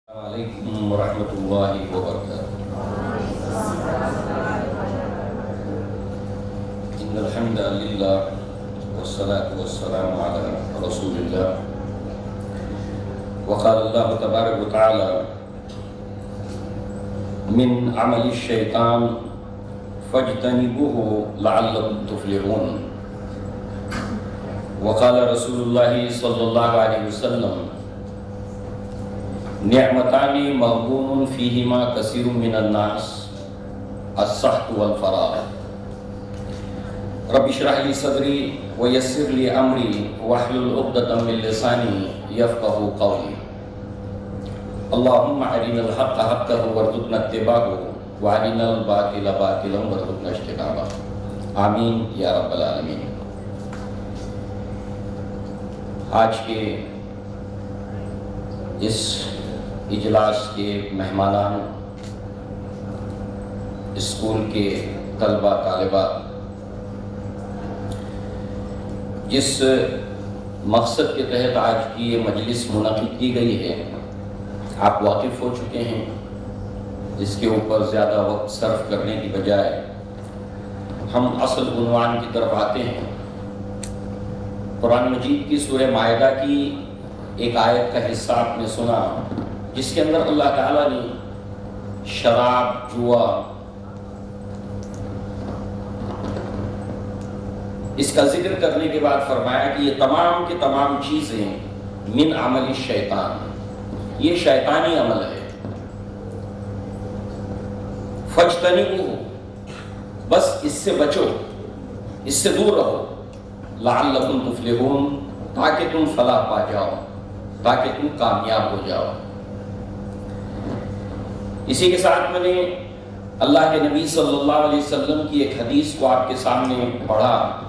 السلام علیکم ورحمۃ اللہ وبرکاتہ۔ ان الحمد للہ والصلاة والسلام علی رسول اللہ۔ وقال اللہ تبارک وتعالی من عمل الشیطان فاجتنبوه لعلکم تفلحون۔ وقال رسول اللہ صلی اللہ علیہ وسلم نعمتان مغبون فیہما کثیر من الناس الصحت والفراغ۔ رب اشرح لی صدری ویسر لی امری واحلل عقدۃ من لسانی یفقہوا قولی۔ اللہم ارنا الحق حقا وارزقنا اتباعہ وارنا الباطل باطلا وارزقنا اجتنابہ، آمین یا رب العالمین۔ آج کے اس اجلاس کے مہمانان، اسکول کے طلبہ طالبات، جس مقصد کے تحت آج کی یہ مجلس منعقد کی گئی ہے، آپ واقف ہو چکے ہیں۔ اس کے اوپر زیادہ وقت صرف کرنے کی بجائے ہم اصل عنوان کی طرف آتے ہیں۔ قرآن مجید کی سورہ مائدہ کی ایک آیت کا حصہ آپ نے سنا، جس کے اندر اللہ تعالیٰ نے شراب، جوا، اس کا ذکر کرنے کے بعد فرمایا کہ یہ تمام کی تمام چیزیں من عمل الشیطان، یہ شیطانی عمل ہے۔ فاجتنبوہ، بس اس سے بچو، اس سے دور رہو، لعلکم تفلحون، تاکہ تم فلاح پا جاؤ، تاکہ تم کامیاب ہو جاؤ۔ اسی کے ساتھ میں نے اللہ کے نبی صلی اللہ علیہ وسلم کی ایک حدیث کو آپ کے سامنے پڑھا،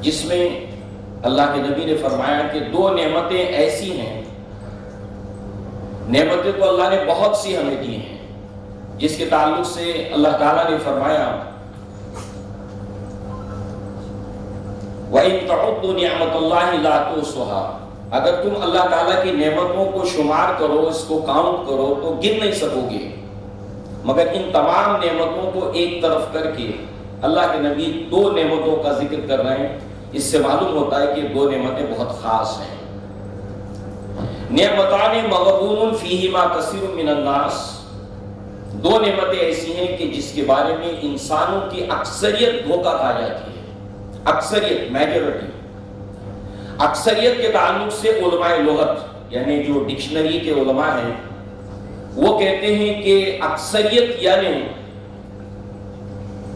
جس میں اللہ کے نبی نے فرمایا کہ دو نعمتیں ایسی ہیں، نعمتیں تو اللہ نے بہت سی ہمیں دی ہیں، جس کے تعلق سے اللہ تعالیٰ نے فرمایا وَإِن تَعُدُّوا نِعْمَةَ اللَّهِ لَا تُحْصُوهَا، اگر تم اللہ تعالیٰ کی نعمتوں کو شمار کرو، اس کو کاؤنٹ کرو تو گر نہیں سکو گے۔ مگر ان تمام نعمتوں کو ایک طرف کر کے اللہ کے نبی دو نعمتوں کا ذکر کر رہے ہیں۔ اس سے معلوم ہوتا ہے کہ دو نعمتیں بہت خاص ہیں۔ نعمتان مغبون فیہما کثیر من الناس، دو نعمتیں ایسی ہیں کہ جس کے بارے میں انسانوں کی اکثریت دھوکہ کھا جاتی ہے۔ اکثریت، میجورٹی۔ اکثریت کے تعلق سے علماء لغت، یعنی جو ڈکشنری کے علماء ہیں، وہ کہتے ہیں کہ اکثریت یعنی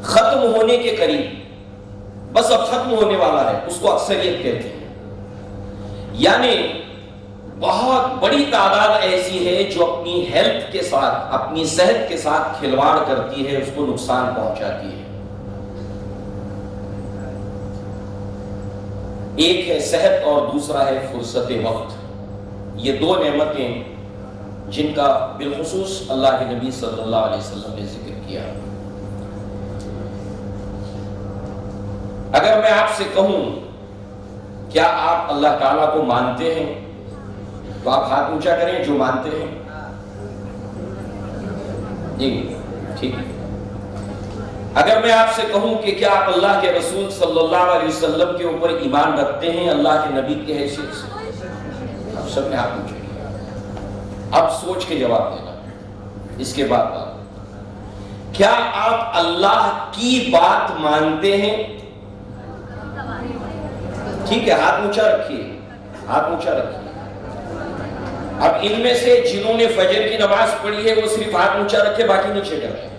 ختم ہونے کے قریب، بس اب ختم ہونے والا ہے، اس کو اکثریت کہتے ہیں۔ یعنی بہت بڑی تعداد ایسی ہے جو اپنی ہیلتھ کے ساتھ، اپنی صحت کے ساتھ کھلواڑ کرتی ہے، اس کو نقصان پہنچاتی ہے۔ ایک ہے صحت اور دوسرا ہے فرصت وقت۔ یہ دو نعمتیں جن کا بالخصوص اللہ کے نبی صلی اللہ علیہ وسلم نے ذکر کیا۔ اگر میں آپ سے کہوں کیا آپ اللہ تعالیٰ کو مانتے ہیں تو آپ ہاتھ اونچا کریں جو مانتے ہیں۔ جی ٹھیک ہے۔ اگر میں آپ سے کہوں کہ کیا آپ اللہ کے رسول صلی اللہ علیہ وسلم کے اوپر ایمان رکھتے ہیں اللہ کے نبی کی حیثیت سے، آپ سب نے ہاتھ اونچے کیا۔ اب سوچ کے جواب دینا۔ اس کے بعد کیا آپ اللہ کی بات مانتے ہیں؟ ٹھیک ہے، ہاتھ اونچا رکھیے، ہاتھ اونچا رکھیے۔ اب ان میں سے جنہوں نے فجر کی نماز پڑھی ہے وہ صرف ہاتھ اونچا رکھے، باقی نیچے کریں۔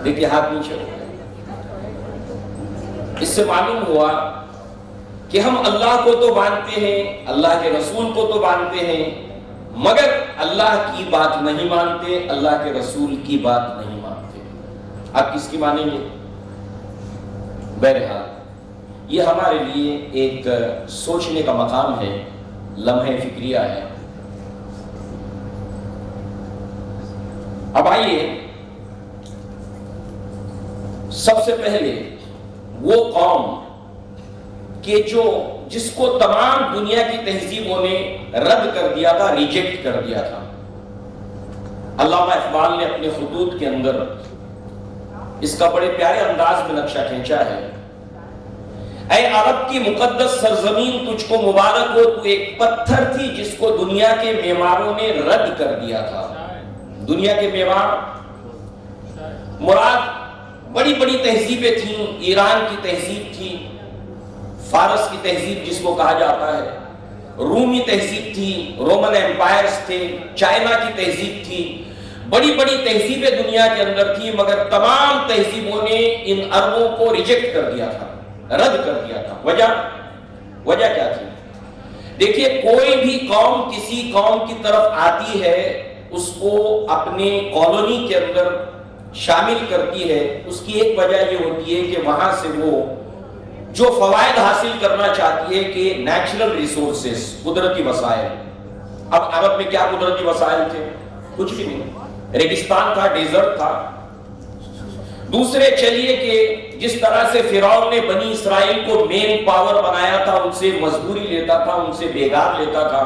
دیکھیے ہاتھ نیچے ہو گئے۔ اس سے معلوم ہوا کہ ہم اللہ کو تو مانتے ہیں، اللہ کے رسول کو تو مانتے ہیں، مگر اللہ کی بات نہیں مانتے، اللہ کے رسول کی بات نہیں مانتے۔ آپ کس کی مانیں گے؟ بہرحال یہ ہمارے لیے ایک سوچنے کا مقام ہے، لمحہ فکریہ ہے۔ اب آئیے، سب سے پہلے وہ قوم کہ جو جس کو تمام دنیا کی تہذیبوں نے رد کر دیا تھا، ریجیکٹ کر دیا تھا۔ علامہ اقبال نے اپنے خطوط کے اندر اس کا بڑے پیارے انداز میں نقشہ کھینچا ہے۔ اے عرب کی مقدس سرزمین، تجھ کو مبارک ہو، تو ایک پتھر تھی جس کو دنیا کے معماروں نے رد کر دیا تھا۔ دنیا کے معمار مراد بڑی بڑی تہذیبیں تھیں، ایران کی تہذیب تھی، فارس کی تہذیب جس کو کہا جاتا ہے، رومی تہذیب تھی، رومن ایمپائرز تھے، چائنا کی تہذیب تھی، بڑی بڑی تہذیبیں دنیا کے اندر تھی، مگر تمام تہذیبوں نے ان عربوں کو ریجیکٹ کر دیا تھا، رد کر دیا تھا۔ وجہ کیا تھی؟ دیکھیے، کوئی بھی قوم کسی قوم کی طرف آتی ہے، اس کو اپنے کالونی کے اندر شامل کرتی ہے، اس کی ایک وجہ یہ ہوتی ہے کہ وہاں سے وہ جو فوائد حاصل کرنا چاہتی ہے کہ نیچرل ریسورسز، قدرتی وسائل۔ اب عرب میں کیا قدرتی وسائل تھے؟ کچھ بھی نہیں، ریگستان تھا، ڈیزرٹ تھا۔ دوسرے چلیے کہ جس طرح سے فرعون نے بنی اسرائیل کو مین پاور بنایا تھا، ان سے مزدوری لیتا تھا، ان سے بیگار لیتا تھا،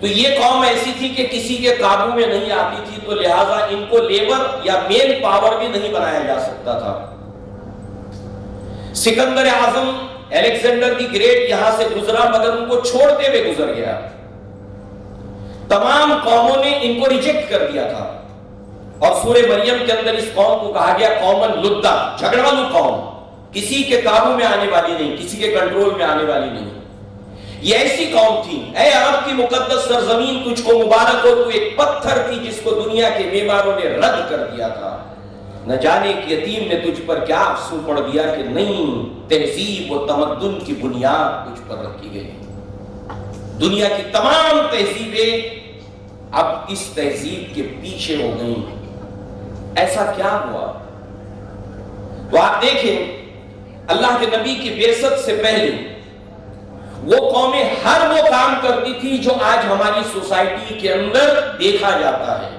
تو یہ قوم ایسی تھی کہ کسی کے قابو میں نہیں آتی تھی، تو لہٰذا ان کو لیبر یا مین پاور بھی نہیں بنایا جا سکتا تھا۔ سکندر اعظم، الیگزینڈر دی گریٹ یہاں سے گزرا، مگر ان کو چھوڑتے ہوئے گزر گیا۔ تمام قوموں نے ان کو ریجیکٹ کر دیا تھا، اور سورہ مریم کے اندر اس قوم کو کہا گیا قومن لدہ، جھگڑالو قوم، کسی کے قابو میں آنے والی نہیں، کسی کے کنٹرول میں آنے والی نہیں۔ یہ ایسی قوم تھی۔ اے عرب کی مقدس سرزمین، تجھ کو مبارک ہو، تو ایک پتھر تھی جس کو دنیا کے معماروں نے رد کر دیا تھا۔ نہ جانے کہ یتیم نے تجھ پر کیا افسو پڑ دیا کہ نہیں تہذیب و تمدن کی بنیاد تجھ پر رکھی گئی۔ دنیا کی تمام تہذیبیں اب اس تہذیب کے پیچھے ہو گئیں۔ ایسا کیا ہوا؟ تو آپ دیکھیں، اللہ کے نبی کی بعثت سے پہلے وہ قومیں ہر وہ کام کرتی تھی جو آج ہماری سوسائٹی کے اندر دیکھا جاتا ہے۔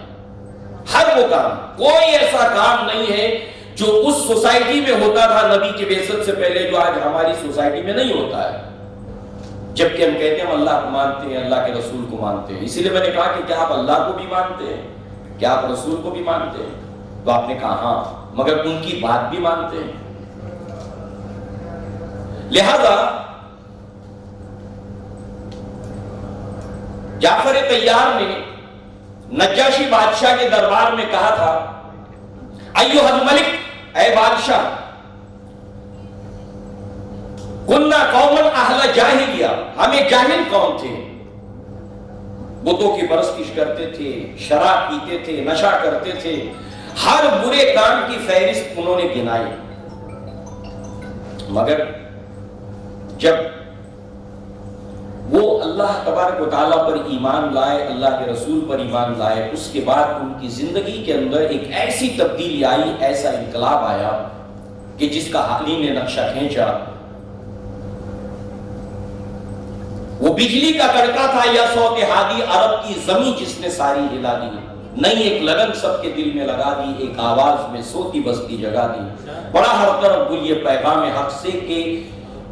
ہر وہ کام، کوئی ایسا کام نہیں ہے جو اس سوسائٹی میں ہوتا تھا نبی کی بعثت سے پہلے جو آج ہماری سوسائٹی میں نہیں ہوتا ہے۔ جبکہ ہم کہتے ہیں ہم اللہ کو مانتے ہیں، اللہ کے رسول کو مانتے ہیں۔ اسی لیے میں نے کہا کہ کیا آپ اللہ کو بھی مانتے ہیں؟ کیا آپ رسول کو بھی مانتے ہیں؟ تو آپ نے کہا ہاں، مگر ان کی بات بھی مانتے ہیں۔ لہذا جعفر طیار نے نجاشی بادشاہ کے دربار میں کہا تھا، ایھا الملک، اے بادشاہ، کننا قوما اہل جاہلیہ، ہمیں جاہل قوم تھے، بتوں کی پرستش کرتے تھے، شراب پیتے تھے، نشہ کرتے تھے، ہر برے کام کی فہرست انہوں نے گنائی۔ مگر جب وہ اللہ تبارک و تعالیٰ پر ایمان لائے، اللہ کے رسول پر ایمان لائے، اس کے بعد ان کی زندگی کے اندر ایک ایسی تبدیلی آئی، ایسا انقلاب آیا کہ جس کا حالی نے نقشہ کھینچا۔ وہ بجلی کا کڑکا تھا یا صوت ہادی، عرب کی زمین جس نے ساری ہلا دی، نئی ایک لگن سب کے دل میں لگا دی، ایک آواز میں سوتی بستی جگا دی، بڑا ہر طرف گل یہ پیغام حق سے کہ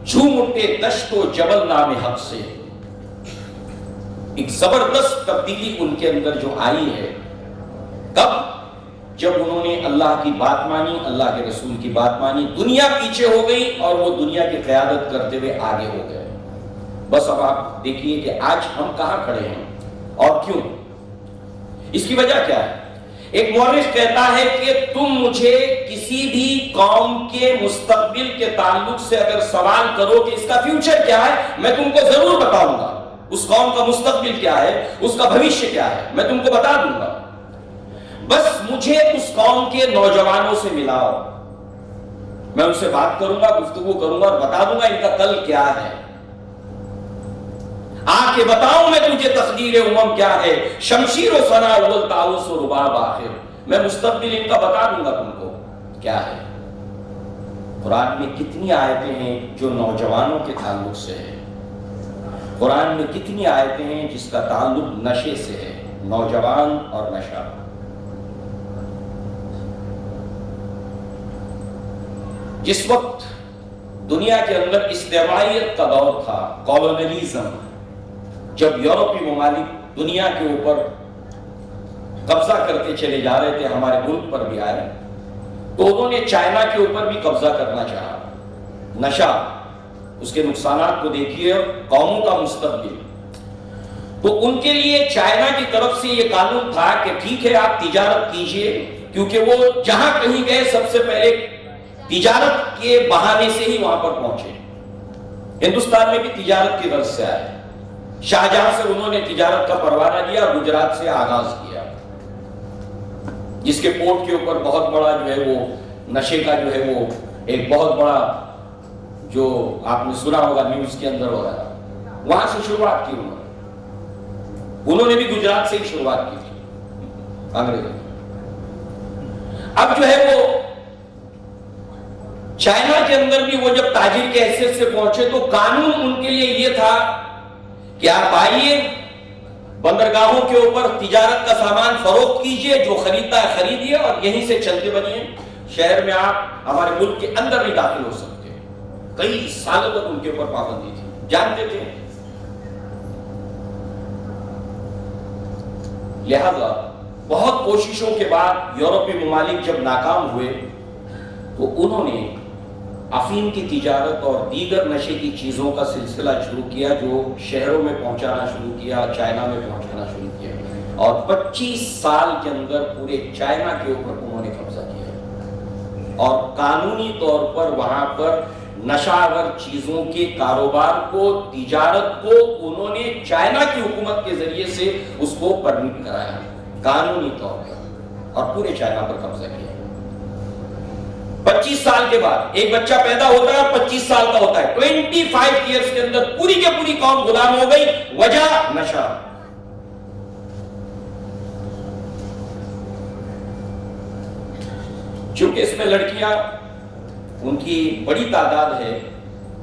جھوم اٹھے دشت و جبل نام حق سے۔ ایک زبردست تبدیلی ان کے اندر جو آئی ہے، کب؟ جب انہوں نے اللہ کی بات مانی، اللہ کے رسول کی بات مانی، دنیا پیچھے ہو گئی اور وہ دنیا کی قیادت کرتے ہوئے آگے ہو گئے۔ بس اب آپ دیکھیے کہ آج ہم کہاں کھڑے ہیں اور کیوں؟ اس کی وجہ کیا ہے؟ ایک مورخ کہتا ہے کہ تم مجھے کسی بھی قوم کے مستقبل کے تعلق سے اگر سوال کرو کہ اس کا فیوچر کیا ہے، میں تم کو ضرور بتاؤں گا۔ اس قوم کا مستقبل کیا ہے، اس کا بھوشیہ کیا ہے، میں تم کو بتا دوں گا۔ بس مجھے اس قوم کے نوجوانوں سے ملاؤ، میں ان سے بات کروں گا، گفتگو کروں گا اور بتا دوں گا ان کا کل کیا ہے۔ آ کے بتاؤں میں تجھے تقدیر امم کیا ہے، شمشیر و فنا اول طاؤس و رباب آخر، میں مستقبل ان کا بتا دوں گا تم کو کیا ہے۔ قرآن میں کتنی آیتیں ہیں جو نوجوانوں کے تعلق سے ہے، قرآن میں کتنی آیتیں ہیں جس کا تعلق نشے سے ہے، نوجوان اور نشہ۔ جس وقت دنیا کے اندر استعماریت کا دور تھا، کالونیلزم، جب یورپی ممالک دنیا کے اوپر قبضہ کرتے چلے جا رہے تھے، ہمارے ملک پر بھی آئے، تو انہوں نے چائنا کے اوپر بھی قبضہ کرنا چاہا۔ نشہ، اس کے نقصانات کو دیکھیے، قوموں کا مستقبل، تو ان کے لیے چائنا کی طرف سے یہ قانون تھا کہ ٹھیک ہے آپ تجارت کیجئے، کیونکہ وہ جہاں کہیں گئے سب سے پہلے تجارت کے بہانے سے ہی وہاں پر پہنچے۔ ہندوستان میں بھی تجارت کی غرض سے آئے، شاہجہاں سے انہوں نے تجارت کا پروانہ لیا اور گجرات سے آغاز کیا، جس کے پورٹ کے اوپر بہت بڑا جو ہے وہ نشے کا جو ہے وہ ایک بہت بڑا جو آپ نے سنا ہوگا نیوز کے اندر ہو رہا، وہاں سے شروعات کی انہوں نے بھی گجرات سے ہی شروعات کی تھی انگریزوں۔ اب جو ہے وہ چائنا کے اندر بھی وہ جب تاجر کے حیثیت سے پہنچے تو قانون ان کے لیے یہ تھا کہ آپ آئیے، بندرگاہوں کے اوپر تجارت کا سامان فروخت کیجئے، جو خریدتا ہے خریدیے اور یہیں سے چلتے بنیے، شہر میں آپ ہمارے ملک کے اندر نہیں داخل ہو سکتے۔ کئی سالوں تک ان کے اوپر پابندی تھی، جانتے تھے۔ لہذا بہت کوششوں کے بعد یورپی ممالک جب ناکام ہوئے تو انہوں نے افیم کی تجارت اور دیگر نشے کی چیزوں کا سلسلہ شروع کیا، جو شہروں میں پہنچانا شروع کیا، چائنا میں پہنچانا شروع کیا، اور 25 سال کے اندر پورے چائنا کے اوپر انہوں نے قبضہ کیا، اور قانونی طور پر وہاں پر نشاور چیزوں کے کاروبار کو، تجارت کو انہوں نے چائنا کی حکومت کے ذریعے سے اس کو پرمٹ کرایا قانونی طور پر، اور پورے چائنا پر قبضہ کیا۔ 25 سال کے بعد ایک بچہ پیدا ہوتا ہے، 25 سال کا ہوتا ہے، 25 ایئرز کے اندر پوری کے پوری قوم غلام ہو گئی، وجہ نشہ۔ چونکہ اس میں لڑکیاں ان کی بڑی تعداد ہے،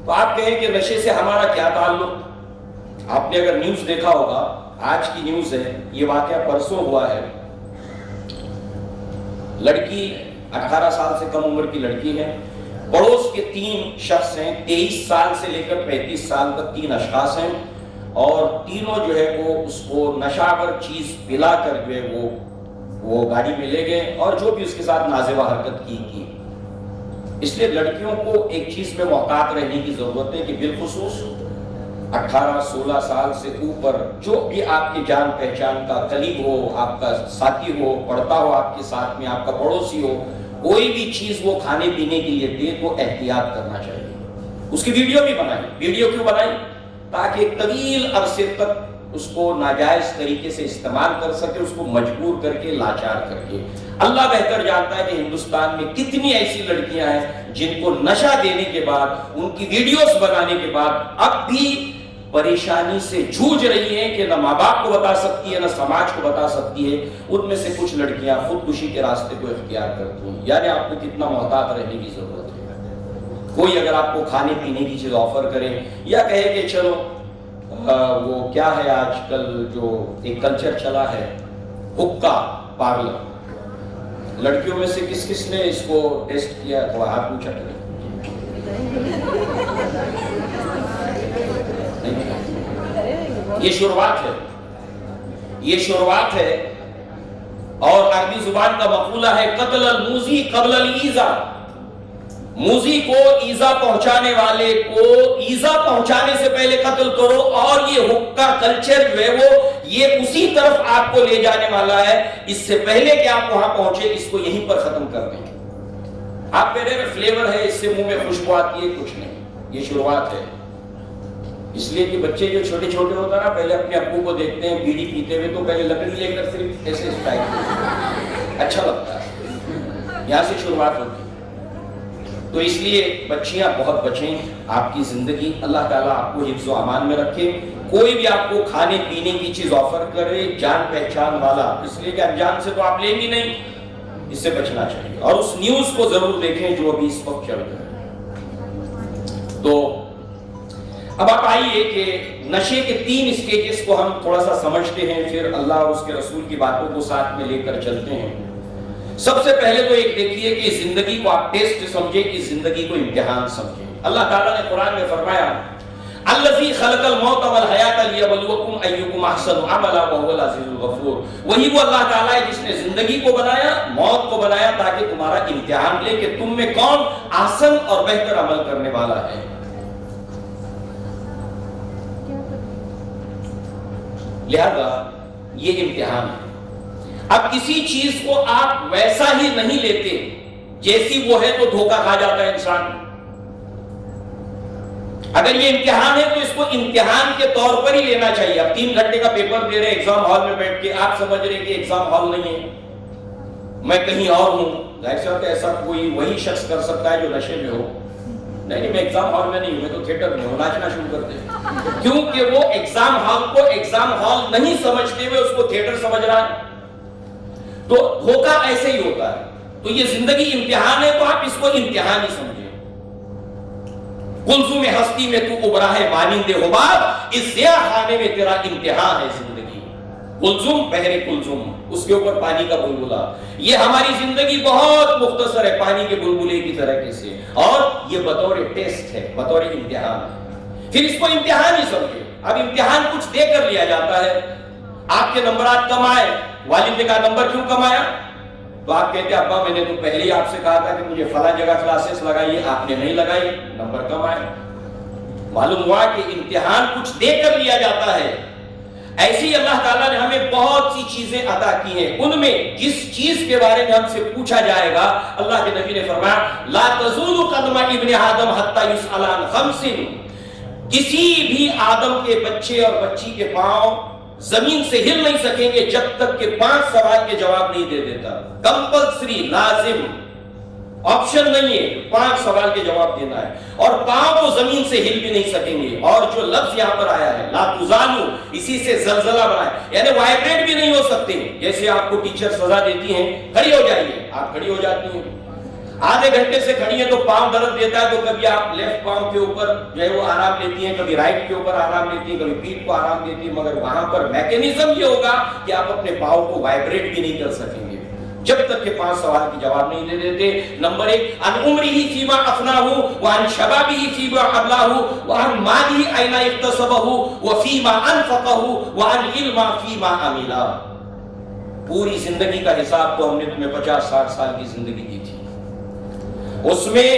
تو آپ کہیں کہ نشے سے ہمارا کیا تعلق؟ آپ نے اگر نیوز دیکھا ہوگا، آج کی نیوز ہے، یہ واقعہ پرسوں ہوا ہے، لڑکی 18 سال سے کم عمر کی لڑکی ہے، پڑوس کے 3 شخص ہیں، 23 سال سے لے کر 35 سال تک 3 اشخاص ہیں، اور تینوں جو ہے وہ اس کو نشاور چیز پلا کر جو ہے وہ گاڑی میں لے گئے، اور جو بھی اس کے ساتھ نازیبہ حرکت کی۔ اس لیے لڑکیوں کو ایک چیز میں محتاط رہنے کی ضرورت ہے کہ بالخصوص 18-16 سال سے اوپر جو بھی آپ کے جان پہچان کا قریب ہو، آپ کا ساتھی ہو، پڑھتا ہو آپ کے ساتھ میں، آپ کا پڑوسی ہو، کوئی بھی چیز وہ کھانے پینے کے لیے دے تو احتیاط کرنا چاہیے۔ اس کی ویڈیو بھی بنائی۔ ویڈیو کیوں بنائی؟ تاکہ ایک طویل عرصے تک اس کو ناجائز طریقے سے استعمال کر سکے، اس کو مجبور کر کے، لاچار کر کے۔ اللہ بہتر جانتا ہے کہ ہندوستان میں کتنی ایسی لڑکیاں ہیں جن کو نشہ دینے کے بعد، ان کی ویڈیوز بنانے کے بعد اب بھی پریشانی سے جھوج رہی ہیں کہ نہ ماں باپ کو بتا سکتی ہے، نہ سماج کو بتا سکتی ہے۔ ان میں سے کچھ لڑکیاں خودکشی کے راستے کو اختیار کرتی ہیں۔ یعنی آپ کو کتنا محتاط رہنے کی ضرورت ہے۔ کوئی اگر آپ کو کھانے پینے کی چیز آفر کرے یا کہے کہ چلو وہ کیا ہے آج کل جو ایک کلچر چلا ہے، حقہ پارلر، لڑکیوں میں سے کس کس نے اس کو ٹیسٹ کیا؟ تھوڑا ہاتھ اونچا کریں۔ یہ شروعات ہے، یہ شروعات ہے، اور عربی زبان کا مقولہ ہے قتل الموذی قبل الایذا، موذی کو ایذا پہنچانے والے کو ایذا پہنچانے سے پہلے قتل کرو، اور یہ حقہ کلچر جو ہے وہ یہ اسی طرف آپ کو لے جانے والا ہے، اس سے پہلے کہ آپ وہاں پہنچے اس کو یہیں پر ختم کر دیں۔ آپ کہہ رہے ہیں فلیور ہے، اس سے منہ میں خوشبو آتی ہے، کچھ نہیں، یہ شروعات ہے۔ اس لیے کہ بچے جو چھوٹے چھوٹے ہوتا ہے نا، پہلے اپنے ابو کو دیکھتے ہیں بیڑی پیتے ہوئے تو پہلے لکڑی لے کر صرف ایسے اسٹائل اچھا لگتا ہے، یہاں سے شروعات ہوتی ہے۔ تو اس لیے بچیاں بہت بچیں، آپ کی زندگی اللہ تعالیٰ آپ کو حفظ و امان میں رکھے۔ کوئی بھی آپ کو کھانے پینے کی چیز آفر کرے جان پہچان والا، اس لیے کہ انجان سے تو آپ لیں گی نہیں، اس سے بچنا چاہیے، اور اس نیوز کو ضرور دیکھیں جو ابھی اس وقت چل رہا ہے۔ تو اب آپ آئیے کہ نشے کے 3 اسٹیجز کو ہم تھوڑا سا سمجھتے ہیں، پھر اللہ اور اس کے رسول کی باتوں کو ساتھ میں لے کر چلتے ہیں۔ سب سے پہلے تو ایک دیکھیے کہ زندگی کو آپ ٹیسٹ سمجھیں، کہ زندگی کو امتحان سمجھیں۔ اللہ تعالیٰ نے قرآن میں فرمایا الذی خلق الموت والحیات لیبلوکم ایکم احسن عملا وہو العزیز الغفور. وہی وہ اللہ تعالیٰ ہے جس نے زندگی کو بنایا، موت کو بنایا تاکہ تمہارا امتحان لے کہ تم میں کون احسن اور بہتر عمل کرنے والا ہے. لہذا یہ امتحان ہے. اب کسی چیز کو آپ ویسا ہی نہیں لیتے جیسی وہ ہے تو دھوکہ کھا جاتا ہے انسان. اگر یہ امتحان ہے تو اس کو امتحان کے طور پر ہی لینا چاہیے. اب 3 گھنٹے کا پیپر دے رہے ایگزام ہال میں بیٹھ کے، آپ سمجھ رہے کہ ایگزام ہال نہیں ہے، میں کہیں اور ہوں. ظاہر سی بات ہے ایسا کوئی وہی شخص کر سکتا ہے جو نشے میں ہو. نہیں میں ایگزام ہال میں نہیں ہوں، میں تو تھیٹر میں ہوں. ناچنا شروع کر دے، کیونکہ وہ ایگزام ہال کو ایگزام ہال نہیں سمجھتے ہوئے اس کو تھیٹر سمجھ رہا ہے. تو دھوکہ ایسے ہی ہوتا ہے. تو یہ زندگی امتحان ہے تو آپ اس کو امتحان ہی سمجھیں. کلثوم ہستی میں تو ابھرا ہے مانند حباب، اس سیاہ خانے میں تیرا امتحان ہے زندگی. کلثوم بحر کلثوم، اس کے اوپر پانی کا بلبلا. یہ ہماری زندگی بہت مختصر ہے پانی کے بلبلے کی طرح سے، اور یہ بطور ٹیسٹ ہے، بطور امتحان ہے. پھر اس کو امتحان ہی سمجھے. اب امتحان کچھ دے کر لیا جاتا ہے. آپ کے نمبرات کم آئے، والد نے کہا نمبر کیوں کم آیا؟ تو آپ کہتے ہیں ابا میں نے تو پہلے ہی آپ سے کہا تھا کہ مجھے فلاں جگہ کلاسز لگائیے، آپ نے نہیں لگائی، نمبر کم آئے. معلوم ہوا کہ امتحان کچھ دے کر لیا جاتا ہے. ایسی اللہ تعالیٰ نے ہمیں بہت سی چیزیں عطا کی ہیں. ان میں جس چیز کے بارے میں ہم سے پوچھا جائے گا، اللہ کے نبی نے فرمایا لا تزول قدم ابن آدم حتی یسأل عن خمس. کسی بھی آدم کے بچے اور بچی کے پاؤں زمین سے ہل نہیں سکیں گے جب تک کہ 5 سوال کے جواب نہیں دے دیتا. کمپلسری، لازم، آپشن نہیں ہے، 5 سوال کے جواب دینا ہے. اور پاؤں تو زمین سے ہل بھی نہیں سکیں گے. اور جو لفظ یہاں پر آیا ہے لا تزالو، اسی سے زلزلہ بنا ہے، یعنی وائبریٹ بھی نہیں ہو سکتے. جیسے آپ کو ٹیچر سزا دیتی ہیں کھڑی ہو جائیے، آپ کھڑی ہو جاتی ہیں. آدھے گھنٹے سے کھڑی ہے تو پاؤں درد دیتا ہے، تو کبھی آپ لیفٹ پاؤں کے اوپر جو ہے وہ آرام لیتی ہیں، کبھی رائٹ کے اوپر آرام لیتی ہیں، کبھی پیٹھ کو آرام دیتی ہیں. مگر وہاں پر میکینزم یہ ہوگا کہ آپ اپنے پاؤں کو وائبریٹ بھی نہیں کر سکیں گے جب تک کہ 5 سوال کی جواب نہیں دے دیتے. نمبر 1 عن عمرہ فیما افناہ وعن شبابہ فیما ابلاہ وعن مالہ اینا اکتسبہ وفیما انفقہ وعن علمہ فیما عملہ. پوری زندگی کا حساب تو ہم نے تمہیں 50-60 سال کی زندگی دی تھی، اس میں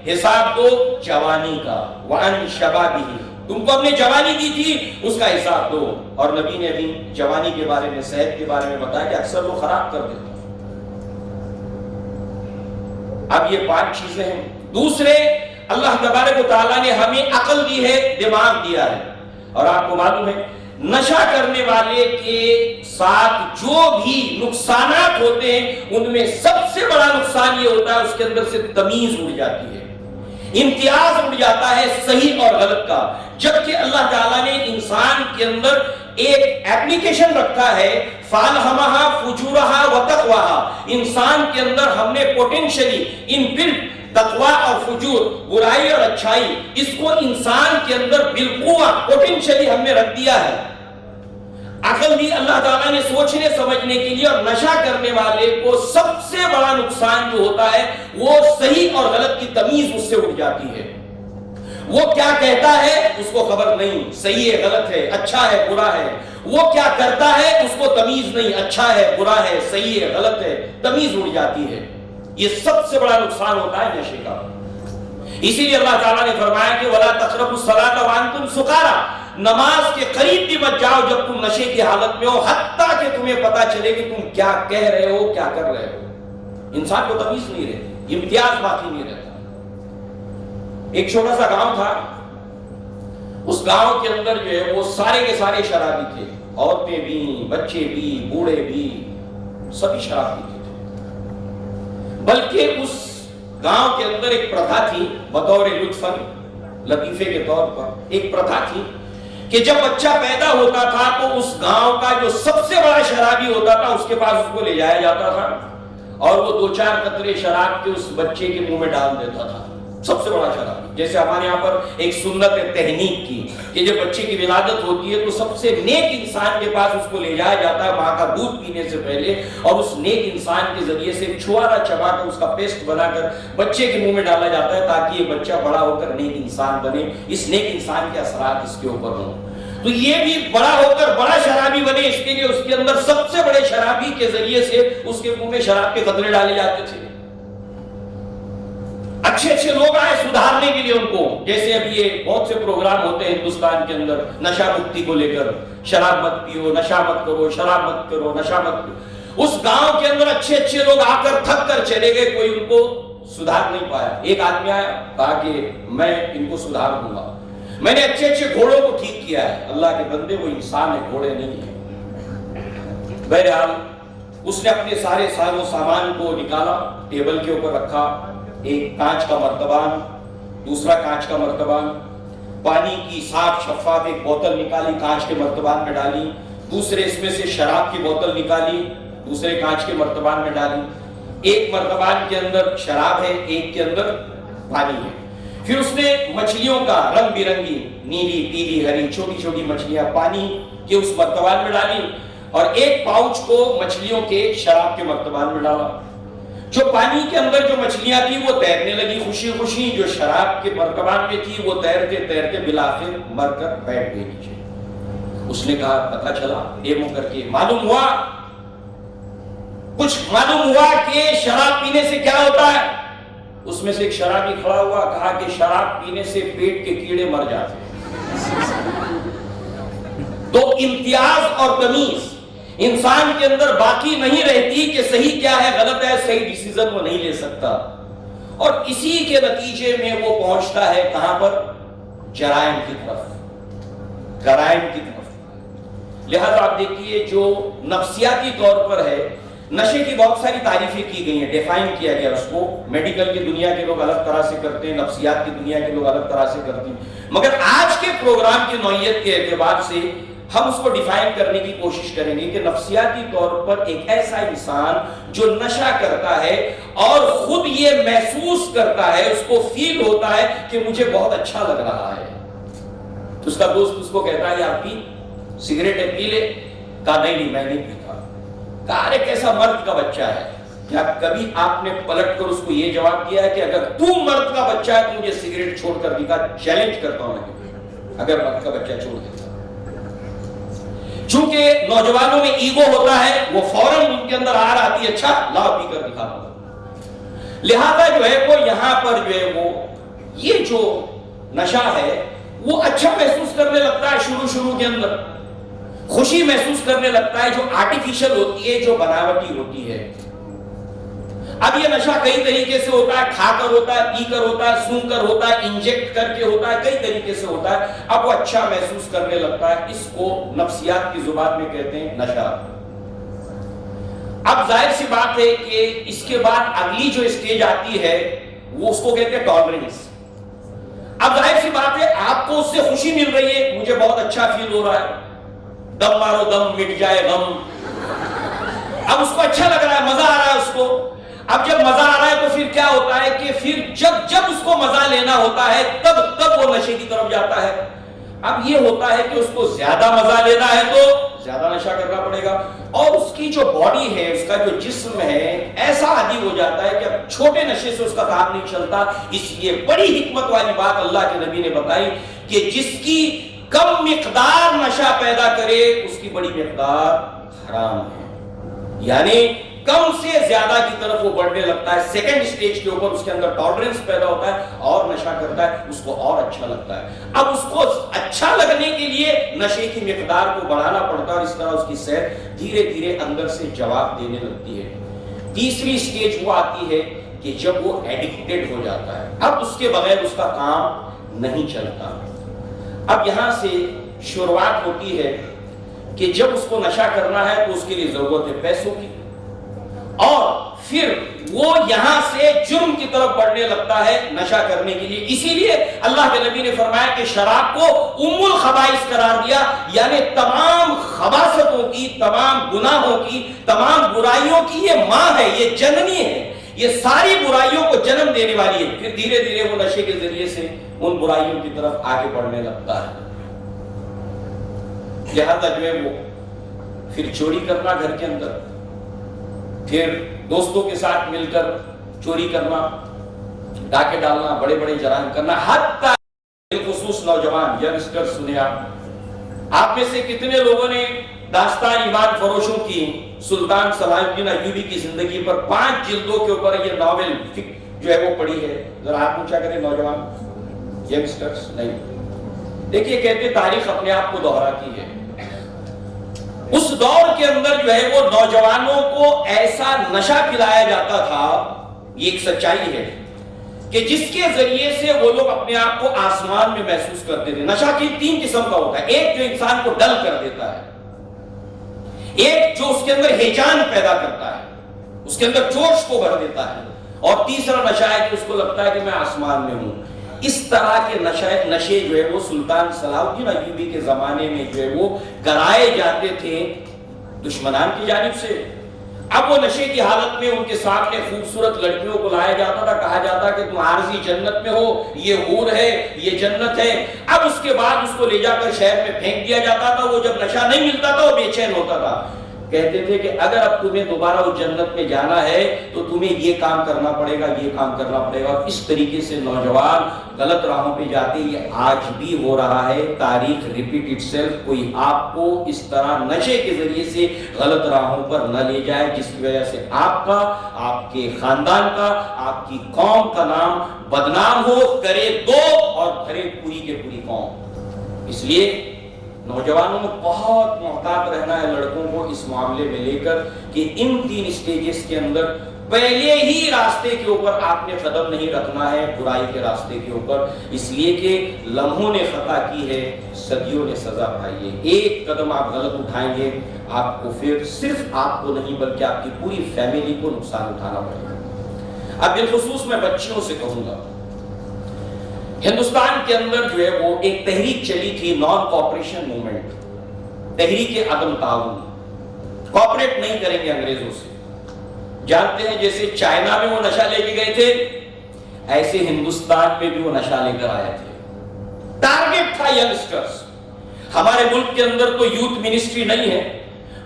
حساب دو جوانی کا. وعن شبابہ، تم کو ہم نے جوانی دی تھی، اس کا حساب دو. اور نبی نے بھی جوانی کے بارے میں، صحت کے بارے میں بتایا کہ اکثر وہ خراب کر دیتے. اب یہ 5 چیزیں ہیں. دوسرے، اللہ تبارک و تعالیٰ نے ہمیں عقل دی ہے، دماغ دیا ہے. اور آپ کو معلوم ہے نشہ کرنے والے کے ساتھ جو بھی نقصانات ہوتے ہیں ان میں سب سے بڑا نقصان یہ ہوتا ہے اس کے اندر سے تمیز اڑ جاتی ہے، امتیاز اڑ جاتا ہے صحیح اور غلط کا. جبکہ اللہ تعالیٰ نے انسان کے اندر ایک ایپلیکیشن رکھا ہے فالہمہا فجورہا وتقواہا. انسان کے اندر ہم نے پوٹینشلی ان بلٹ تقوی اور فجور، برائی اور اچھائی، اس کو انسان کے اندر بالقوہ پوٹینشلی ہم نے رکھ دیا ہے. عقل دی اللہ تعالیٰ نے سوچنے سمجھنے کے لیے. اور نشہ کرنے والے کو سب سے بڑا نقصان جو ہوتا ہے وہ صحیح اور غلط کی تمیز اس سے اٹھ جاتی ہے. وہ کیا کہتا ہے اس کو خبر نہیں، صحیح ہے غلط ہے، اچھا ہے برا ہے. وہ کیا کرتا ہے اس کو تمیز نہیں، اچھا ہے برا ہے، صحیح ہے غلط ہے، تمیز اڑ جاتی ہے. یہ سب سے بڑا نقصان ہوتا ہے نشے کا. اسی لیے اللہ تعالیٰ نے فرمایا کہ وَلَا تَقْرَبُوا الصَّلَاةَ وَأَنْتُمْ سُكَارَىٰ. نماز کے قریب بھی مت جاؤ جب تم نشے کی حالت میں ہو، حتیٰ کہ تمہیں پتا چلے کہ تم کیا کہہ رہے ہو، کیا کر رہے ہو. انسان کو تمیز نہیں رہتی، امتیاز باقی نہیں رہتا. ایک چھوٹا سا گاؤں تھا، اس گاؤں کے اندر جو ہے وہ سارے کے سارے شرابی تھے. عورتیں بھی، بچے بھی، بوڑھے بھی، سبھی شراب پیتے تھے. بلکہ اس گاؤں کے اندر ایک پرتھا تھی، بطور لطفاً لطیفے کے طور پر ایک پرتھا تھی کہ جب بچہ پیدا ہوتا تھا تو اس گاؤں کا جو سب سے بڑا شرابی ہوتا تھا اس کے پاس اس کو لے جایا جاتا تھا اور وہ 2-4 قطرے شراب کے اس بچے کے منہ میں ڈال دیتا تھا. سب سے بڑا شرابی. جیسے ہمارے یہاں پر ایک سنت ہے تہنیک کی کہ جب بچے کی ولادت ہوتی ہے تو سب سے نیک انسان کے پاس اس کو لے جایا جاتا ہے ماں کا دودھ پینے سے پہلے، اور اس نیک انسان کے ذریعے سے چھوارا چبا کر اس کا پیسٹ بنا کر بچے کے منہ میں ڈالا جاتا ہے تاکہ یہ بچہ بڑا ہو کر نیک انسان بنے، اس نیک انسان کے اثرات اس کے اوپر ہوں۔ تو یہ بھی بڑا ہو کر بڑا شرابی بنے، اس کے لیے اس کے اندر سب سے بڑے شرابی کے ذریعے سے اس کے منہ میں شراب کے قطرے ڈالے جاتے تھے۔ اچھے اچھے لوگ آئے سدھارنے کے لیے ان کو، جیسے اب یہ بہت سے پروگرام ہوتے ہیں ہندوستان کے اندر نشہ مکتی کو لے کر، شراب مت پیو، نشہ مت کرو، شراب مت کرو، نشہ مت پیو۔ اس گاؤں کے اندر اچھے اچھے لوگ آ کر تھک کر چلے گئے، کوئی ان کو سدھار نہیں پایا۔ ایک آدمی آیا، کہا کہ میں ان کو سدھار دوں گا، میں نے اچھے اچھے گھوڑوں کو ٹھیک کیا ہے۔ اللہ کے بندے، وہ انسان ہے، گھوڑے نہیں ہیں۔ بہرحال اس نے اپنے سارے ساز و سامان کو نکالا، ٹیبل کے اوپر رکھا، ایک کانچ کا مرتبان، دوسرا کانچ کا مرتبان، پانی کی صاف شفاف ایک بوتل نکالی، کانچ کے مرتبان میں ڈالی، دوسرے اس میں سے شراب کی بوتل نکالی، دوسرے کانچ کے مرتبان میں ڈالی۔ ایک مرتبان کے اندر شراب ہے، ایک کے اندر پانی ہے۔ پھر اس نے مچھلیوں کا رنگ برنگی نیلی، پیلی، ہری چھوٹی چھوٹی مچھلیاں پانی کے اس مرتبان میں ڈالی، اور ایک پاؤچ کو مچھلیوں کے شراب کے مرتبان میں ڈالا۔ جو پانی کے اندر جو مچھلیاں تھی وہ تیرنے لگی خوشی خوشی، جو شراب کے مرتبان میں تھی وہ تیرتے تیرتے بالآخر مر کر بیٹھ گئی نیچے۔ اس نے کہا پتہ چلا ایمو کر کے معلوم ہوا، کچھ معلوم ہوا کہ شراب پینے سے کیا ہوتا ہے۔ اس میں سے ایک شرابی کھڑا ہوا، کہا کہ شراب پینے سے پیٹ کے کیڑے مر جاتے ہیں۔ تو امتیاز اور تمیز انسان کے اندر باقی نہیں رہتی کہ صحیح کیا ہے غلط ہے، صحیح ڈیسیزن وہ نہیں لے سکتا، اور اسی کے نتیجے میں وہ پہنچتا ہے کہاں پر؟ جرائم کی طرف، کرائم کی طرف۔ لہذا آپ دیکھیے جو نفسیاتی طور پر ہے، نشے کی بہت ساری تعریفیں کی گئی ہیں، ڈیفائن کیا گیا اس کو، میڈیکل کی دنیا کے لوگ الگ طرح سے کرتے ہیں، نفسیات کی دنیا کے لوگ الگ طرح سے کرتے ہیں، مگر آج کے پروگرام کی نوعیت کے اعتبار سے ہم اس کو ڈیفائن کرنے کی کوشش کریں گے کہ نفسیاتی طور پر ایک ایسا انسان جو نشہ کرتا ہے اور خود یہ محسوس کرتا ہے، اس کو فیل ہوتا ہے کہ مجھے بہت اچھا لگ رہا ہے، اس کا دوست اس کو کہتا ہے یار پی، سگریٹ ہے پی لے، کہا نہیں میں نہیں پیتا، کہا ارے کیسا مرد کا بچہ ہے۔ کیا کبھی آپ نے پلٹ کر اس کو یہ جواب دیا ہے کہ اگر تو مرد کا بچہ ہے تو مجھے سگریٹ چھوڑ کر دکھا؟ چیلنج کرتا ہوں میں، اگر مرد کا بچہ چھوڑ دیتا۔ چونکہ نوجوانوں میں ایگو ہوتا ہے، وہ فوراً ان کے اندر آ آتی ہے، اچھا لاؤ پی کر دکھا دو۔ لہذا جو ہے وہ یہاں پر جو ہے وہ یہ جو نشہ ہے وہ اچھا محسوس کرنے لگتا ہے، شروع کے اندر خوشی محسوس کرنے لگتا ہے، جو آرٹیفیشل ہوتی ہے، جو بناوٹی ہوتی ہے۔ اب یہ نشہ کئی طریقے سے ہوتا ہے، کھا کر ہوتا ہے، پی کر ہوتا ہے، سونگ کر ہوتا ہے، انجیکٹ کر کے ہوتا ہے، کئی طریقے سے ہوتا ہے۔ اب وہ اچھا محسوس کرنے لگتا ہے، اس کو نفسیات کی زبان میں کہتے ہیں نشہ۔ اب ظاہر سی بات ہے کہ اس کے بعد اگلی جو اسٹیج آتی ہے وہ اس کو کہتے ہیں ٹالرنس۔ اب ظاہر سی بات ہے آپ کو اس سے خوشی مل رہی ہے، مجھے بہت اچھا فیل ہو رہا ہے، دم مارو دم مٹ جائے غم، اب اس کو اچھا لگ رہا ہے، مزہ آ رہا ہے اس کو۔ اب جب مزہ آ رہا ہے تو پھر کیا ہوتا ہے کہ پھر جب اس کو مزہ لینا ہوتا ہے تب وہ نشے کی طرف جاتا ہے۔ اب یہ ہوتا ہے کہ اس کو زیادہ مزہ لینا ہے تو زیادہ نشہ کرنا پڑے گا، اور اس کی جو باڈی ہے، اس کا جو جسم ہے ایسا عادی ہو جاتا ہے کہ اب چھوٹے نشے سے اس کا کام نہیں چلتا۔ اس لیے بڑی حکمت والی بات اللہ کے نبی نے بتائی کہ جس کی کم مقدار نشہ پیدا کرے اس کی بڑی مقدار حرام ہے، یعنی کم سے زیادہ کی طرف وہ بڑھنے لگتا ہے، سیکنڈ سٹیج کے اوپر اس کے اندر ٹالرنس پیدا ہوتا ہے اور نشہ کرتا ہے، اس کو اور اچھا لگتا ہے۔ اب اس کو اچھا لگنے کے لیے نشے کی مقدار کو بڑھانا پڑتا ہے، اور اس طرح اس کی صحت دھیرے دھیرے اندر سے جواب دینے لگتی ہے۔ تیسری سٹیج وہ آتی ہے کہ جب وہ ایڈکٹڈ ہو جاتا ہے، اب اس کے بغیر اس کا کام نہیں چلتا۔ اب یہاں سے شروعات ہوتی ہے کہ جب اس کو نشہ کرنا ہے تو اس کے لیے ضرورت ہے پیسوں کی، اور پھر وہ یہاں سے جرم کی طرف بڑھنے لگتا ہے نشہ کرنے کے لیے۔ اسی لیے اللہ کے نبی نے فرمایا کہ شراب کو ام الخبائث قرار دیا، یعنی تمام خباثتوں کی، تمام گناہوں کی، تمام برائیوں کی یہ ماں ہے، یہ جننی ہے۔ یہ ساری برائیوں کو جنم دینے والی ہے. پھر دھیرے دھیرے وہ نشے کے ذریعے سے ان برائیوں کی طرف آگے بڑھنے لگتا ہے. لہذا جو ہے وہ پھر چوری کرنا گھر کے اندر، پھر دوستوں کے ساتھ مل کر چوری کرنا، ڈاکے ڈالنا، بڑے بڑے جرائم کرنا، حتیٰ بالخصوص نوجوان ینگسٹر. سنیں آپ میں سے کتنے لوگوں نے داستان ایمان فروشوں کی سلطان صلاح الدین ایوبی کی زندگی پر 5 جلدوں کے اوپر یہ ناول جو ہے وہ پڑھی ہے؟ ذرا ہاتھ اونچا کریں نوجوان ینگسٹرز. نہیں، دیکھیے کہتے تاریخ اپنے آپ کو دہراتی ہے. اس دور کے اندر جو ہے وہ نوجوانوں کو ایسا نشہ پلایا جاتا تھا، یہ ایک سچائی ہے، کہ جس کے ذریعے سے وہ لوگ اپنے آپ کو آسمان میں محسوس کرتے تھے. نشہ کی 3 قسم کا ہوتا ہے. ایک جو انسان کو ڈل کر دیتا ہے، ایک جو اس کے اندر ہیجان پیدا کرتا ہے، اس کے اندر جوش کو بھر دیتا ہے، اور تیسرا نشہ ہے کہ اس کو لگتا ہے کہ میں آسمان میں ہوں. اس طرح کے نشے جو ہے وہ سلطان صلاح الدین ایوبی کے زمانے میں جو ہے وہ کرائے جاتے تھے دشمنان کی جانب سے. اب وہ نشے کی حالت میں ان کے سامنے خوبصورت لڑکیوں کو لایا جاتا تھا، کہا جاتا کہ تم عارضی جنت میں ہو، یہ حور ہے، یہ جنت ہے. اب اس کے بعد اس کو لے جا کر شہر میں پھینک دیا جاتا تھا. وہ جب نشہ نہیں ملتا تھا وہ بے چین ہوتا تھا. کہتے تھے کہ اگر اب تمہیں دوبارہ اس جنت میں جانا ہے تو تمہیں یہ کام کرنا پڑے گا، یہ کام کرنا پڑے گا. اس طریقے سے نوجوان غلط راہوں پہ جاتے. یہ آج بھی ہو رہا ہے. تاریخ ریپیٹ اٹ سیلف. کوئی آپ کو اس طرح نشے کے ذریعے سے غلط راہوں پر نہ لے جائے جس کی وجہ سے آپ کا، آپ کے خاندان کا، آپ کی قوم کا نام بدنام ہو. کرے دو اور بھرے پوری کے پوری قوم. اس لیے نوجوانوں میں بہت محتاط رہنا ہے لڑکوں کو اس معاملے میں لے کر کہ ان 3 سٹیجز کے اندر پہلے ہی راستے کے اوپر آپ نے قدم نہیں رکھنا ہے، برائی کے راستے کے اوپر. اس لیے کہ لمحوں نے خطا کی ہے، صدیوں نے سزا پائی ہے. ایک قدم آپ غلط اٹھائیں گے، آپ کو پھر صرف آپ کو نہیں بلکہ آپ کی پوری فیملی کو نقصان اٹھانا پڑے گا. اب بالخصوص میں بچیوں سے کہوں گا، ہندوستان کے اندر جو ہے وہ ایک تحریک چلی تھی، نان کوآپریشن موومنٹ، تحریک عدم تعاون. کوآپریٹ نہیں کریں گے انگریزوں سے. جانتے ہیں جیسے چائنا میں وہ نشہ لے کے گئے تھے، ایسے ہندوستان میں بھی وہ نشہ لے کر آئے تھے. ٹارگیٹ تھا ینگسٹرز. ہمارے ملک کے اندر تو یوتھ منسٹری نہیں ہے،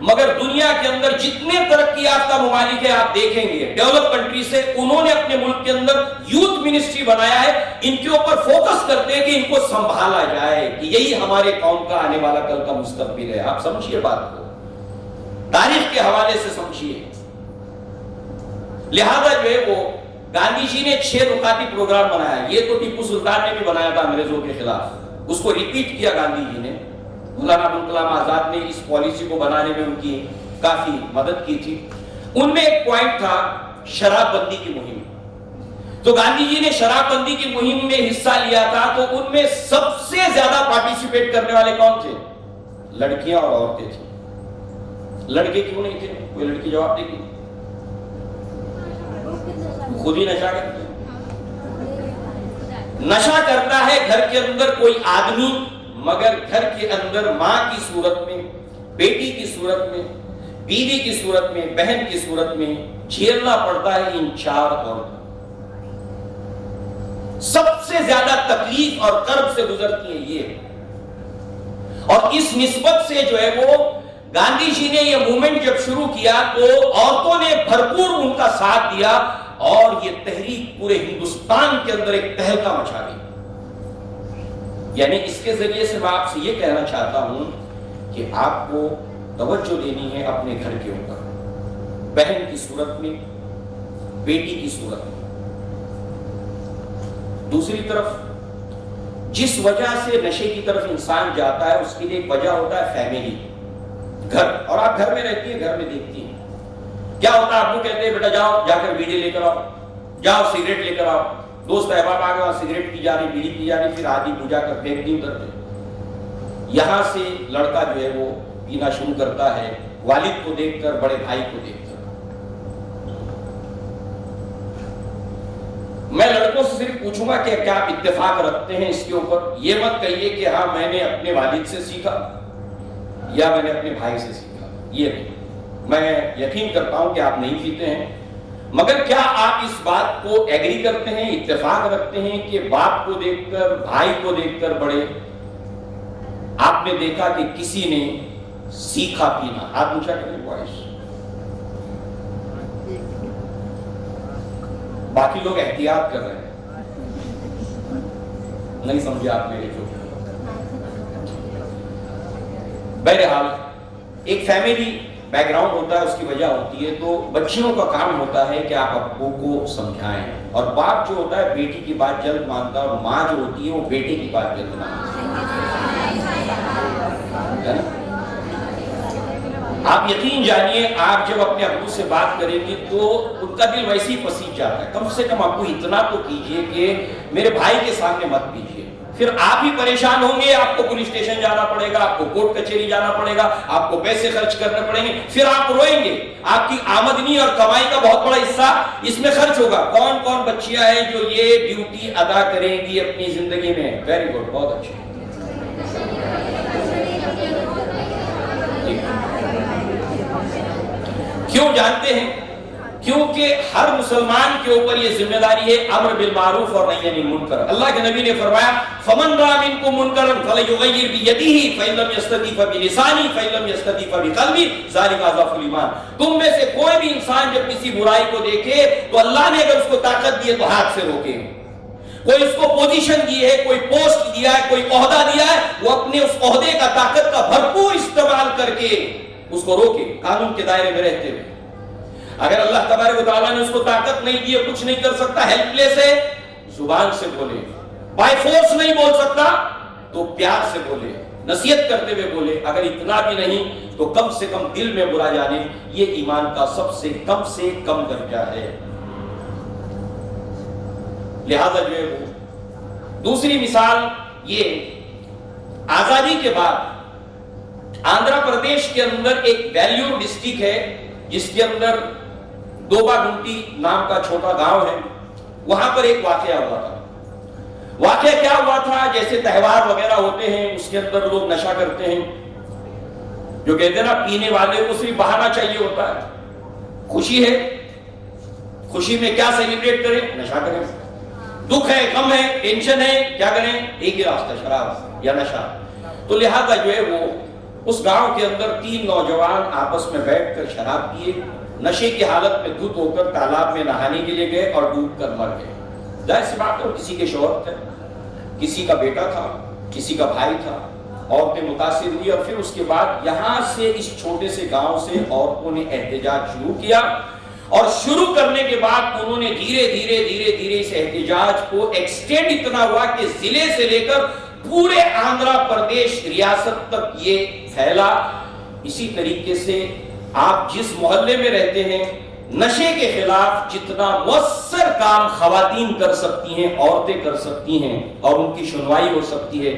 مگر دنیا کے اندر جتنے ترقی یافتہ ممالک ہیں آپ دیکھیں گے ڈیولپ کنٹری سے، انہوں نے اپنے ملک کے اندر یوتھ منسٹری بنایا ہے. ان کے اوپر فوکس کرتے ہیں کہ ان کو سنبھالا جائے، کہ یہی ہمارے قوم کا آنے والا کل کا مستقبل ہے. آپ سمجھیے بات کو، تاریخ کے حوالے سے سمجھیے. لہذا جو ہے وہ گاندھی جی نے 6 نکاتی پروگرام بنایا. یہ تو ٹیپو سلطان نے بھی بنایا تھا انگریزوں کے خلاف، اس کو ریپیٹ کیا گاندھی جی نے. مولانا ابوالکلام آزاد نے اس پالیسی کو بنانے میں ان کی کافی مدد کی تھی. ان میں ایک پوائنٹ تھا شراب بندی کی مہم. تو گاندھی جی نے شراب بندی کی مہم میں حصہ لیا تھا، تو ان میں سب سے زیادہ پارٹیسپیٹ کرنے والے کون تھے؟ لڑکیاں اور عورتیں تھیں. لڑکے کیوں نہیں تھے؟ کوئی لڑکی جواب دے گی؟ خود ہی نشہ کرتے ہیں. نشہ کرتا ہے گھر کے اندر کوئی آدمی، مگر گھر کے اندر ماں کی صورت میں، بیٹی کی صورت میں، بیوی کی صورت میں، بہن کی صورت میں جھیلنا پڑتا ہے ان 4 عورتوں. سب سے زیادہ تکلیف اور کرب سے گزرتی ہیں یہ. اور اس نسبت سے جو ہے وہ گاندھی جی نے یہ موومنٹ جب شروع کیا تو عورتوں نے بھرپور ان کا ساتھ دیا، اور یہ تحریک پورے ہندوستان کے اندر ایک تہلکہ مچا گئی. یعنی اس کے ذریعے سے میں آپ سے یہ کہنا چاہتا ہوں کہ آپ کو توجہ دینی ہے اپنے گھر کے اوپر، بہن کی صورت میں، بیٹی کی صورت میں. دوسری طرف جس وجہ سے نشے کی طرف انسان جاتا ہے اس کے لیے ایک وجہ ہوتا ہے فیملی، گھر. اور آپ گھر میں رہتی ہیں، گھر میں دیکھتی ہیں کیا ہوتا ہے. آپ کو کہتے ہیں بیٹا جاؤ جا کر بیڑی لے کر آؤ، جاؤ سگریٹ لے کر آؤ. دوست احباب آ گئے، سگریٹ پی جا رہی، بیڑی پی جا رہی، پھر آدھی بجھا کر پھینک دی ادھر پہ. یہاں سے لڑکا جو ہے وہ پینا شروع کرتا ہے، والد کو دیکھ کر، بڑے بھائی کو دیکھ کر. میں لڑکوں سے صرف پوچھوں گا کہ کیا آپ اتفاق رکھتے ہیں اس کے اوپر؟ یہ مت کہیے کہ ہاں میں نے اپنے والد سے سیکھا یا میں نے اپنے بھائی سے سیکھا. یہ نہیں. میں یقین کرتا ہوں کہ آپ نہیں پیتے ہیں، مگر کیا آپ اس بات کو ایگری کرتے ہیں، اتفاق رکھتے ہیں کہ باپ کو دیکھ کر، بھائی کو دیکھ کر بڑے؟ آپ نے دیکھا کہ کسی نے سیکھا پینا، ہاتھ اونچا کریں بوائز، باقی لوگ احتیاط کر رہے ہیں، نہیں سمجھے آپ میرے جو؟ بہرحال ایک فیملی بیک گراؤنڈ ہوتا ہے، اس کی وجہ ہوتی ہے، تو بچیوں کا کام ہوتا ہے کہ آپ ابو کو سمجھائیں، اور باپ جو ہوتا ہے بیٹی کی بات جلد مانتا ہے، اور ماں جو ہوتی ہے وہ بیٹے کی بات جلد مانتی ہے۔ آپ یقین جانیے، آپ جب اپنے ابو سے بات کریں گے تو ان کا دل ویسے ہی پسیج جاتا ہے، کم سے کم ابو اتنا تو کیجئے کہ میرے بھائی کے سامنے مت کیجئے، پھر آپ ہی پریشان ہوں گے، آپ کو پولیس اسٹیشن جانا پڑے گا، آپ کو کورٹ کچہری جانا پڑے گا، آپ کو پیسے خرچ کرنے پڑیں گے، پھر آپ روئیں گے، آپ کی آمدنی اور کمائی کا بہت بڑا حصہ اس میں خرچ ہوگا۔ کون کون بچیاں ہیں جو یہ ڈیوٹی ادا کریں گی اپنی زندگی میں؟ ویری گڈ، بہت اچھے۔ کیوں جانتے ہیں؟ کیونکہ ہر مسلمان کے اوپر یہ ذمہ داری ہے امر بالمعروف اور نہی عن المنکر۔ اللہ کے نبی نے فرمایا فمن رأى منكم منکرا فلیغیر بیدہ فإن لم یستطع فبلسانہ فإن لم یستطع فبقلبہ ذلک اضعف الایمان۔ تم میں سے کوئی بھی انسان جب کسی برائی کو دیکھے تو اللہ نے اگر اس کو طاقت دی ہے تو ہاتھ سے روکے، کوئی اس کو پوزیشن دی ہے، کوئی پوسٹ دیا ہے، کوئی عہدہ دیا ہے، وہ اپنے اس عہدے کا طاقت کا بھرپور استعمال کر کے اس کو روکے، قانون کے دائرے میں رہتے ہوئے۔ اگر اللہ تبارک و تعالیٰ نے اس کو طاقت نہیں دی ہے، کچھ نہیں کر سکتا، ہیلپ لیس ہے، زبان سے بولے، بائی فورس نہیں بول سکتا تو پیار سے بولے، نصیحت کرتے ہوئے بولے، اگر اتنا بھی نہیں تو کم سے کم دل میں برا جانے، یہ ایمان کا سب سے کم درجہ ہے۔ لہذا جو ہے وہ دوسری مثال، یہ آزادی کے بعد آندھرا پردیش کے اندر ایک ویلیور ڈسٹرکٹ ہے جس کے اندر دوبا گنٹی نام کا چھوٹا گاؤں ہے، وہاں پر ایک واقعہ ہوا تھا۔ واقعہ کیا ہوا تھا؟ جیسے تہوار وغیرہ ہوتے ہیں اس کے اندر لوگ نشہ کرتے ہیں، جو کہتے ہیں نا پینے والے کو صرف بہانا چاہیے ہوتا ہے، خوشی ہے، خوشی میں کیا سیلیبریٹ کریں؟ نشہ کریں، دکھ ہے، غم ہے، ٹینشن ہے، کیا کریں؟ ایک ہی راستہ، شراب یا نشہ۔ تو لہذا جو ہے وہ اس گاؤں کے اندر 3 نوجوان آپس میں بیٹھ کر شراب پیے، نشے کی حالت میں دھت ہو کر تالاب میں نہانے کے لیے گئے اور ڈوب کر مر گئے۔ ظاہر سی بات ہے کسی کے شوہر تھے، کسی کا بیٹا تھا، کسی کا بھائی تھا، عورتیں متاثر ہوئی، اور پھر اس کے بعد یہاں سے اس چھوٹے سے گاؤں سے عورتوں نے احتجاج شروع کیا، اور شروع کرنے کے بعد انہوں نے دھیرے دھیرے اس احتجاج کو ایکسٹینڈ اتنا ہوا کہ ضلع سے لے کر پورے آندھرا پردیش ریاست تک یہ پھیلا۔ اسی طریقے سے آپ جس محلے میں رہتے ہیں، نشے کے خلاف جتنا مؤثر کام خواتین کر سکتی ہیں، عورتیں کر سکتی ہیں، اور ان کی سنوائی ہو سکتی ہے،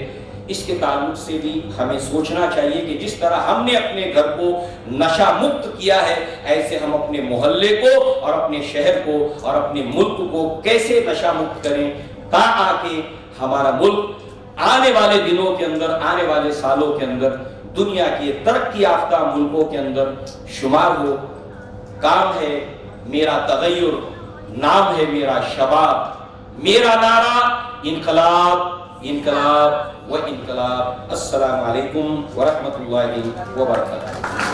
اس کے تعلق سے بھی ہمیں سوچنا چاہیے کہ جس طرح ہم نے اپنے گھر کو نشہ مکت کیا ہے، ایسے ہم اپنے محلے کو اور اپنے شہر کو اور اپنے ملک کو کیسے نشہ مکت کریں، تاکہ ہمارا ملک آنے والے دنوں کے اندر، آنے والے سالوں کے اندر دنیا کی ترقی یافتہ ملکوں کے اندر شمار ہو۔ کام ہے میرا تغیر، نام ہے میرا شباب، میرا نعرہ انقلاب، انقلاب و انقلاب۔ السلام علیکم ورحمۃ اللہ وبرکاتہ۔